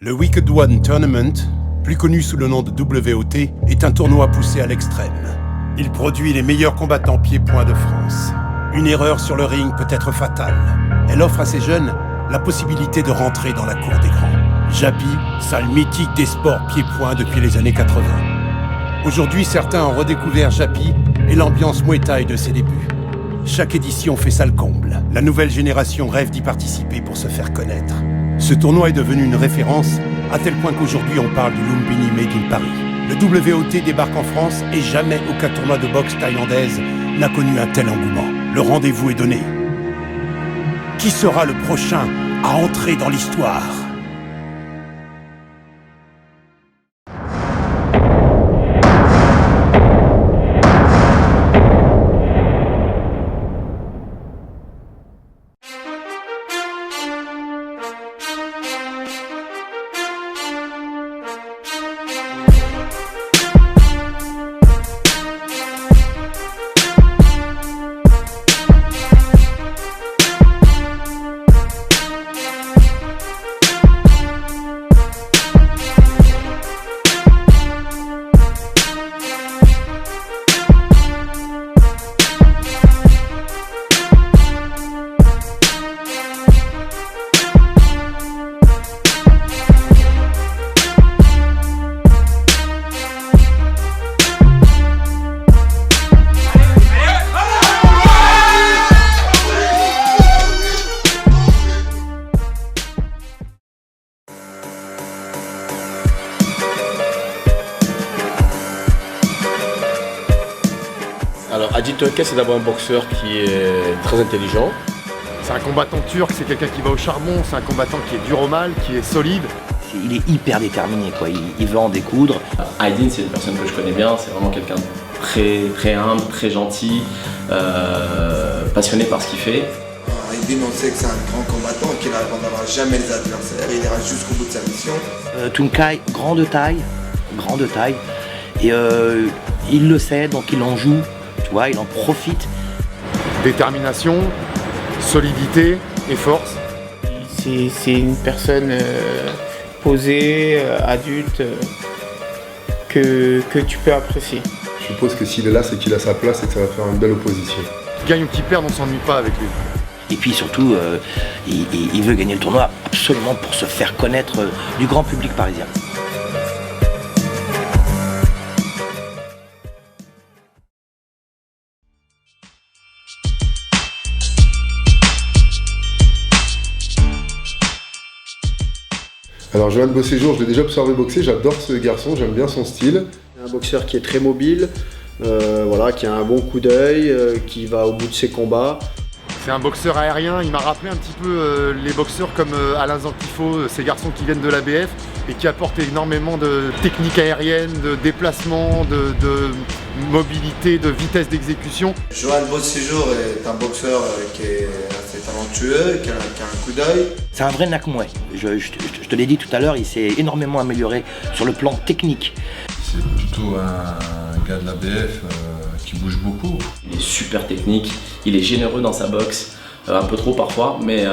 Le Wicked One Tournament, plus connu sous le nom de WOT, est un tournoi poussé à l'extrême. Il produit les meilleurs combattants pieds-poings de France. Une erreur sur le ring peut être fatale. Elle offre à ces jeunes la possibilité de rentrer dans la cour des grands. Japi, salle mythique des sports pieds-poings depuis les années 80. Aujourd'hui, certains ont redécouvert Japi et l'ambiance Muay Thai de ses débuts. Chaque édition fait salle comble. La nouvelle génération rêve d'y participer pour se faire connaître. Ce tournoi est devenu une référence, à tel point qu'aujourd'hui on parle du Lumpini Made in Paris. Le WOT débarque en France et jamais aucun tournoi de boxe thaïlandaise n'a connu un tel engouement. Le rendez-vous est donné. Qui sera le prochain à entrer dans l'histoire ? Alors Adi Töke, c'est d'abord un boxeur qui est très intelligent. C'est un combattant turc, c'est quelqu'un qui va au charbon, c'est un combattant qui est dur au mal, qui est solide. Il est hyper déterminé, quoi. Il veut en découdre. Aydin, c'est une personne que je connais bien, c'est vraiment quelqu'un de très humble, très gentil, passionné par ce qu'il fait. Aydin, on sait que c'est un grand combattant, qu'il n'abandonnera jamais les adversaires, il ira jusqu'au bout de sa mission. Tunkai, grande taille, et il le sait, donc il en joue, tu vois, il en profite. Détermination, solidité et force. C'est une personne posée, adulte, que tu peux apprécier. Je suppose que s'il est là, c'est qu'il a sa place et que ça va faire une belle opposition. Qu'il gagne ou qu'il perde, on ne s'ennuie pas avec lui. Et puis surtout, il veut gagner le tournoi absolument pour se faire connaître du grand public parisien. Alors Johan Beauséjour, je l'ai déjà observé boxer, j'adore ce garçon, j'aime bien son style. Un boxeur qui est très mobile, voilà, qui a un bon coup d'œil, qui va au bout de ses combats. C'est un boxeur aérien, il m'a rappelé un petit peu les boxeurs comme Alain Zanquifo, ces garçons qui viennent de l'ABF et qui apportent énormément de techniques aériennes, de déplacement, de mobilité, de vitesse d'exécution. Johan Beauséjour est un boxeur qui est assez talentueux, qui a un coup d'œil. C'est un vrai Nakmoué. Je te l'ai dit tout à l'heure, il s'est énormément amélioré sur le plan technique. C'est plutôt un gars de l'ABF qui bouge beaucoup. Il est super technique, il est généreux dans sa boxe, un peu trop parfois, mais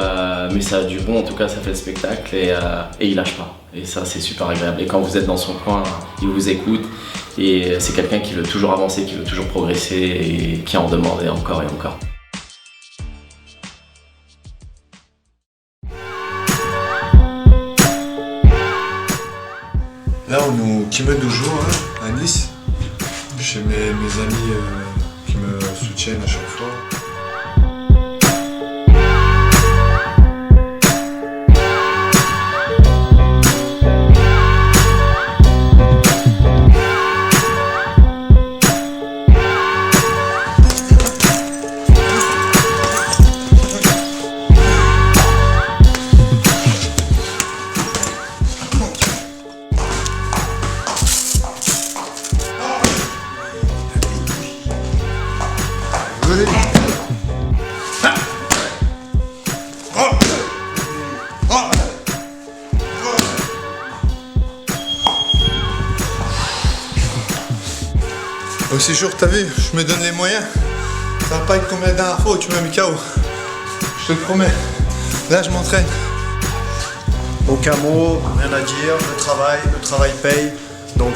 ça a du bon, en tout cas ça fait le spectacle et il lâche pas. Et ça c'est super agréable. Et quand vous êtes dans son coin, il vous écoute et c'est quelqu'un qui veut toujours avancer, qui veut toujours progresser et qui en demande et encore et encore. Là on est au Kimedojo à Nice, chez mes amis qui me soutiennent à chaque fois. Beauséjour, t'as vu, je me donne les moyens. Ça va pas être comme la dernière fois où tu m'as mis KO. Je te le promets. Là, je m'entraîne. Aucun mot, rien à dire, le travail paye. Donc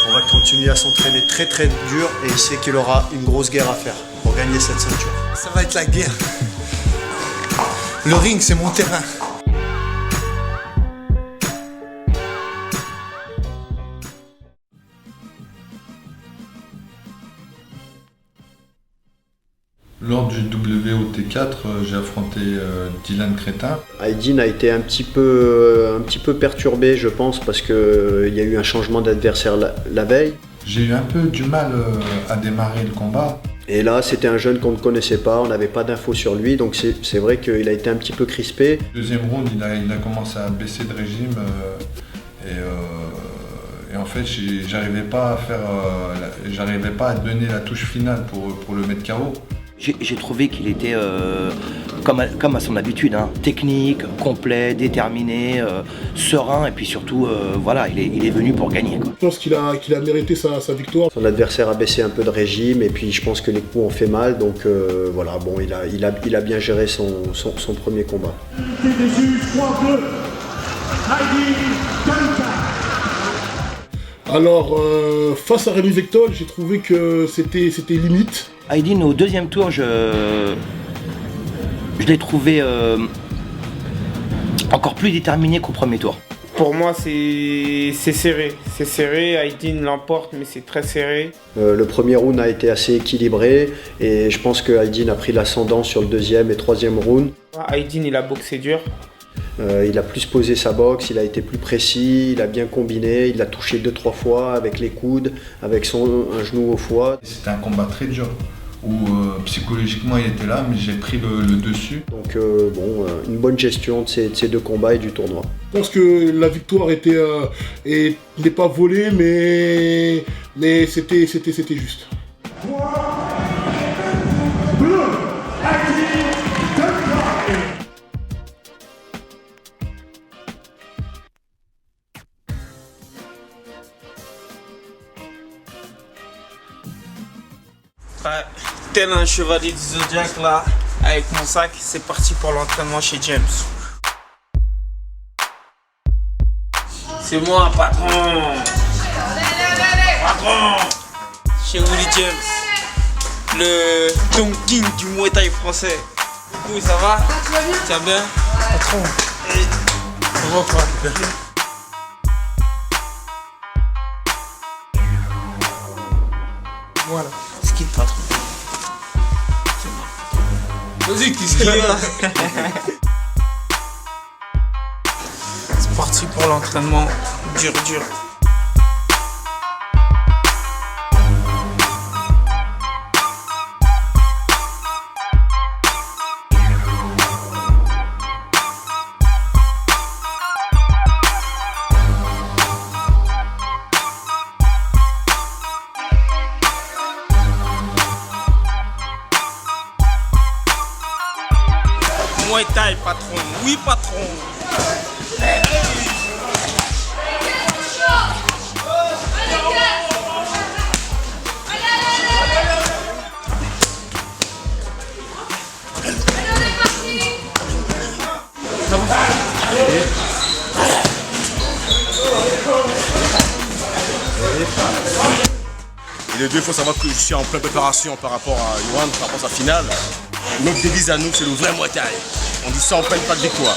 on va continuer à s'entraîner très très dur et il sait qu'il aura une grosse guerre à faire pour gagner cette ceinture. Ça va être la guerre. Le ring, c'est mon terrain. Lors du WOT4, j'ai affronté Dylan Crétin. Aydin a été un petit peu perturbé, je pense, parce qu'il y a eu un changement d'adversaire la veille. J'ai eu un peu du mal à démarrer le combat. Et là, c'était un jeune qu'on ne connaissait pas, on n'avait pas d'infos sur lui, donc c'est vrai qu'il a été un petit peu crispé. Deuxième round, il a commencé à baisser de régime et en fait, j'arrivais pas à donner la touche finale pour le mettre KO. J'ai trouvé qu'il était comme à son habitude, hein, technique, complet, déterminé, serein et puis surtout, voilà, il est venu pour gagner, quoi. Je pense qu'il a mérité sa victoire. Son adversaire a baissé un peu de régime et puis je pense que les coups ont fait mal, donc voilà, bon, il a bien géré son premier combat. Alors, face à Rémi Vectol, j'ai trouvé que c'était limite. Aydin, au deuxième tour, je l'ai trouvé encore plus déterminé qu'au premier tour. Pour moi, c'est serré. C'est serré, Aydin l'emporte, mais c'est très serré. Le premier round a été assez équilibré et je pense que Aydin a pris l'ascendant sur le deuxième et troisième round. Aydin, il a boxé dur. Il a plus posé sa boxe, il a été plus précis, il a bien combiné, il l'a touché 2-3 fois avec les coudes, avec un genou au foie. C'était un combat très dur, où psychologiquement il était là, mais j'ai pris le dessus. Donc bon, une bonne gestion de ces deux combats et du tournoi. Je pense que la victoire n'est pas volée, mais c'était juste. Tel un chevalier du Zodiac là, avec mon sac, c'est parti pour l'entraînement chez James. C'est moi, patron. Patron. Chez Willy James, le Don King du Muay Thai français. Oui, ça va? Ça va bien? Patron. On va faire bien. Voilà, skill patron. Vas-y, qu'est-ce qu'il y a? C'est parti pour l'entraînement dur. Muay Thai, patron. Oui, patron. Et les deux, il faut savoir que je suis en pleine préparation par rapport à Yohan, par rapport à sa finale. Notre devise à nous, c'est le vrai Muay Thai. On dit ça en pleine pas de victoire.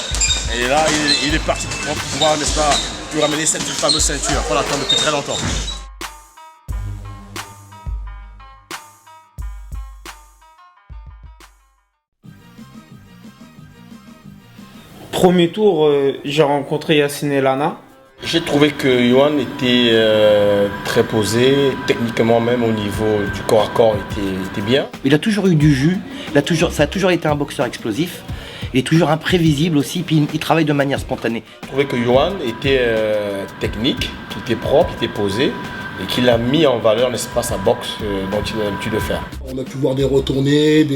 Et là, il est parti pour pouvoir, n'est-ce pas, lui ramener cette fameuse ceinture. On l'attend depuis très longtemps. Premier tour, j'ai rencontré Yacine Elana. J'ai trouvé que Yohan était très posé, techniquement même au niveau du corps à corps était bien. Il a toujours eu du jus, ça a toujours été un boxeur explosif, il est toujours imprévisible aussi, puis il travaille de manière spontanée. J'ai trouvé que Yohan était technique, qu'il était propre, qu'il était posé et qu'il a mis en valeur, n'est-ce pas, sa boxe dont il a l'habitude de faire. On a pu voir des retournées,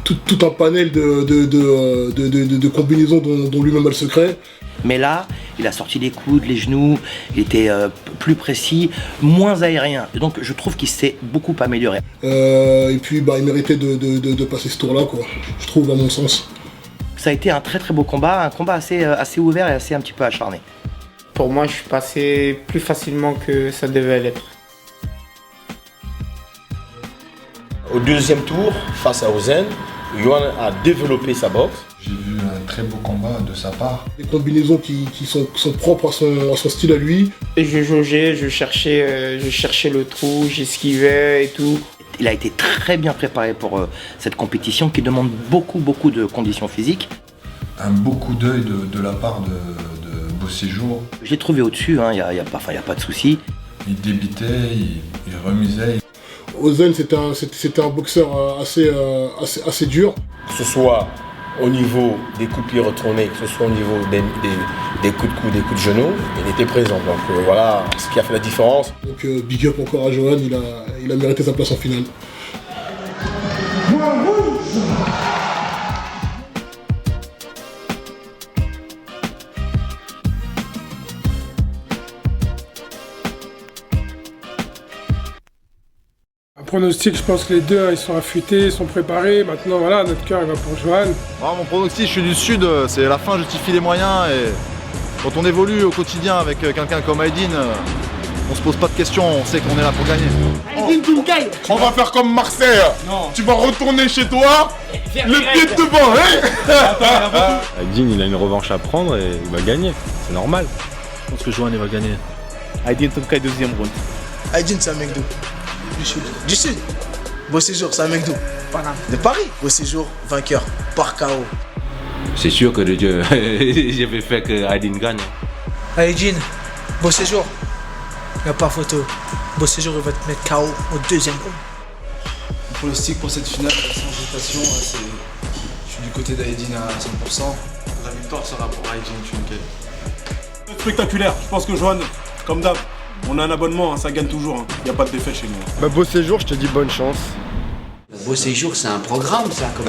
tout un panel de combinaisons dont lui-même a le secret. Mais là, il a sorti les coudes, les genoux, il était plus précis, moins aérien. Et donc je trouve qu'il s'est beaucoup amélioré. Et puis il méritait de passer ce tour-là, quoi. Je trouve, à mon sens. Ça a été un très très beau combat, un combat assez ouvert et assez un petit peu acharné. Pour moi, je suis passé plus facilement que ça devait l'être. Au deuxième tour, face à Ozen, Yohan a développé sa boxe. J'ai vu un très beau combat de sa part. Des combinaisons qui sont propres à son style à lui. Et je jaugeais, je cherchais le trou, j'esquivais et tout. Il a été très bien préparé pour cette compétition qui demande beaucoup de conditions physiques. Un beau coup d'œil de la part de Beau Séjour. Je l'ai trouvé au-dessus, il n'y a pas de souci. Il débitait, il remisait. Ozen, c'était un boxeur assez dur. Que ce soit au niveau des coups de pied retournés, que ce soit au niveau des coups de coude, des coups de genoux, il était présent. Donc voilà ce qui a fait la différence. Donc big up encore à Yohan, il a mérité sa place en finale. Pronostic, je pense que les deux ils sont affûtés, ils sont préparés. Maintenant voilà, notre cœur il va pour Yohan. Mon pronostic, je suis du sud, c'est la fin justifie les moyens et quand on évolue au quotidien avec quelqu'un comme Aydin, on se pose pas de questions, on sait qu'on est là pour gagner. Aydin Tunkai, on va faire comme Marseille. Non. Tu vas retourner chez toi, le pied devant, hein. Aydin il a une revanche à prendre et il va gagner, c'est normal. Je pense que Yohan il va gagner. Aydin Tunkai deuxième round. Aydin c'est un mec d'où? Du sud. Beau Séjour, c'est un mec d'où? De Paris. Beau Séjour, vainqueur, par KO. C'est sûr que je vais faire que Aydin gagne. Aydin, Beau Séjour, il n'y a pas photo. Beau Séjour, il va te mettre KO au deuxième round. Mon pronostic pour cette finale, sans hésitation, je suis du côté d'Aydin à 100%. La victoire sera pour Aydin Tunkai. Spectaculaire, je pense que Yohan, comme d'hab, on a un abonnement, ça gagne toujours, il n'y a pas de défaite chez nous. Beau Séjour, je te dis bonne chance. Beau Séjour, c'est un programme ça, comme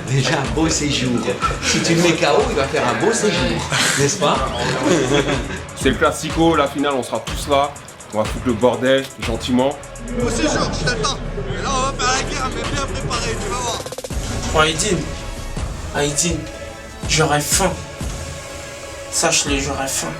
déjà un beau séjour. Si tu le mets KO, il va faire un beau séjour, n'est-ce pas? C'est le classico, la finale, on sera tous là. On va foutre le bordel, gentiment. Beau Séjour, je t'attends. Et là, on va faire la guerre, mais bien préparé, tu vas voir. Pour Aydin, j'aurais faim. Sache-le, j'aurais faim.